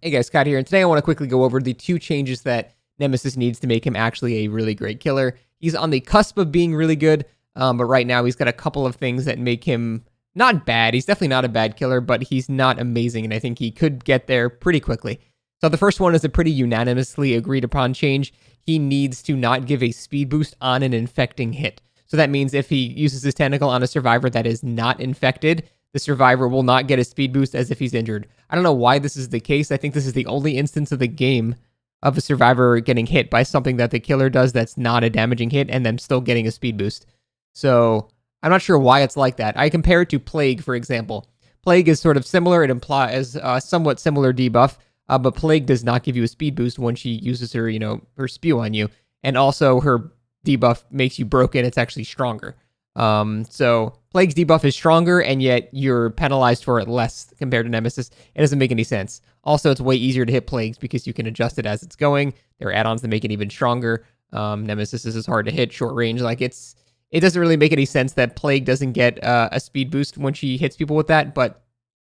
Hey guys, Scott here, and today I want to quickly go over the 2 changes that Nemesis needs to make him actually a really great killer. He's on the cusp of being really good, but right now he's got a couple of things that make him not bad. He's definitely not a bad killer, but he's not amazing, and I think he could get there pretty quickly. So the first one is a pretty unanimously agreed upon change. He needs to not give a speed boost on an infecting hit. So that means if he uses his tentacle on a survivor that is not infected, the survivor will not get a speed boost as if he's injured. I don't know why this is the case. I think this is the only instance of the game of a survivor getting hit by something that the killer does that's not a damaging hit and them still getting a speed boost. So I'm not sure why it's like that. I compare it to Plague, for example. Plague is sort of similar. It implies a somewhat similar debuff, but Plague does not give you a speed boost when she uses her, her spew on you. And also her debuff makes you broken. It's actually stronger. So Plague's debuff is stronger, and yet you're penalized for it less compared to Nemesis. It doesn't make any sense. Also, it's way easier to hit Plagues because you can adjust it as it's going. There are add-ons that make it even stronger. Nemesis is hard to hit, short range. It doesn't really make any sense that Plague doesn't get a speed boost when she hits people with that, but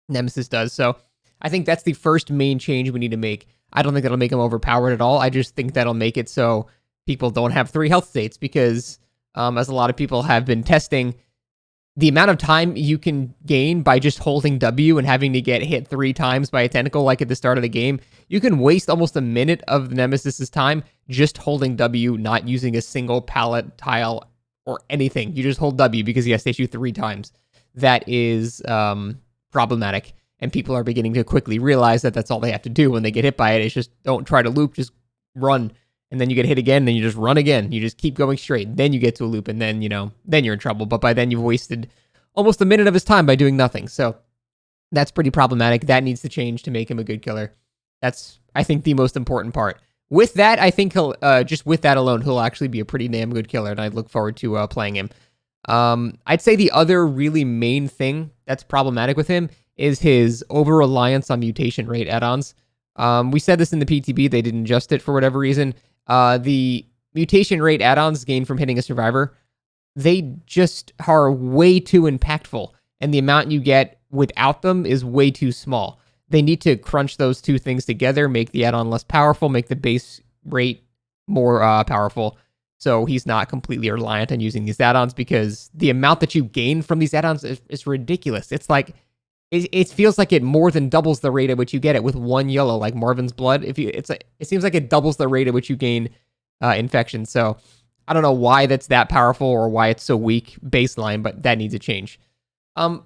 Nemesis does. So I think that's the first main change we need to make. I don't think that'll make him overpowered at all. I just think that'll make it so people don't have 3 health states because as a lot of people have been testing, the amount of time you can gain by just holding W and having to get hit 3 times by a tentacle like at the start of the game, you can waste almost a minute of Nemesis's time just holding W, not using a single pallet, tile, or anything. You just hold W because he has to hit you 3 times. That is problematic, and people are beginning to quickly realize that that's all they have to do when they get hit by it. It's just don't try to loop, just run. And then you get hit again, then you just run again. You just keep going straight. Then you get to a loop, and then, then you're in trouble. But by then, you've wasted almost a minute of his time by doing nothing. So that's pretty problematic. That needs to change to make him a good killer. That's, I think, the most important part. With that, I think he'll, just with that alone, he'll actually be a pretty damn good killer, and I look forward to playing him. I'd say the other really main thing that's problematic with him is his over-reliance on mutation rate add-ons. We said this in the PTB. They didn't adjust it for whatever reason. The mutation rate add-ons gained from hitting a survivor, they just are way too impactful, and the amount you get without them is way too small. They need to crunch those 2 things together, make the add-on less powerful, make the base rate more powerful, so he's not completely reliant on using these add-ons, because the amount that you gain from these add-ons is ridiculous. It's like, it feels like it more than doubles the rate at which you get it with 1 yellow, like Marvin's Blood. It seems like it doubles the rate at which you gain infection. So I don't know why that's that powerful or why it's so weak baseline, but that needs a change. I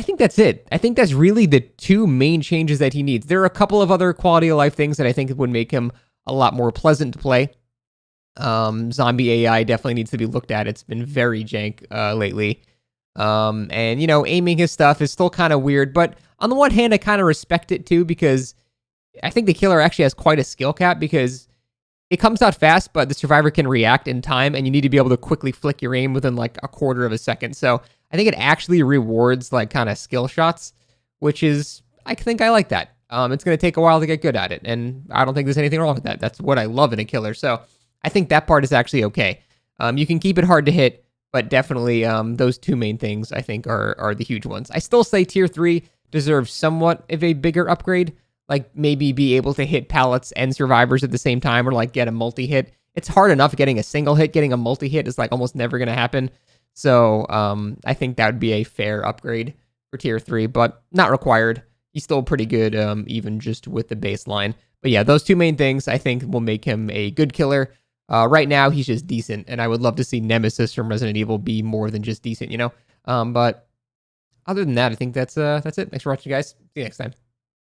think that's it. I think that's really the 2 main changes that he needs. There are a couple of other quality of life things that I think would make him a lot more pleasant to play. Zombie AI definitely needs to be looked at. It's been very jank lately. And, aiming his stuff is still kind of weird, but on the one hand, I kind of respect it too, because I think the killer actually has quite a skill cap, because it comes out fast, but the survivor can react in time, and you need to be able to quickly flick your aim within like a quarter of a second. So I think it actually rewards like kind of skill shots, which is, I think I like that. It's going to take a while to get good at it, and I don't think there's anything wrong with that. That's what I love in a killer. So I think that part is actually okay. You can keep it hard to hit, but definitely those 2 main things, I think, are the huge ones. I still say Tier 3 deserves somewhat of a bigger upgrade. Like, maybe be able to hit pallets and survivors at the same time, or, like, get a multi-hit. It's hard enough getting a single hit. Getting a multi-hit is, like, almost never going to happen. So I think that would be a fair upgrade for Tier 3, but not required. He's still pretty good, even just with the baseline. But yeah, those 2 main things, I think, will make him a good killer. Right now, he's just decent, and I would love to see Nemesis from Resident Evil be more than just decent, But other than that, I think that's it. Thanks for watching, guys. See you next time.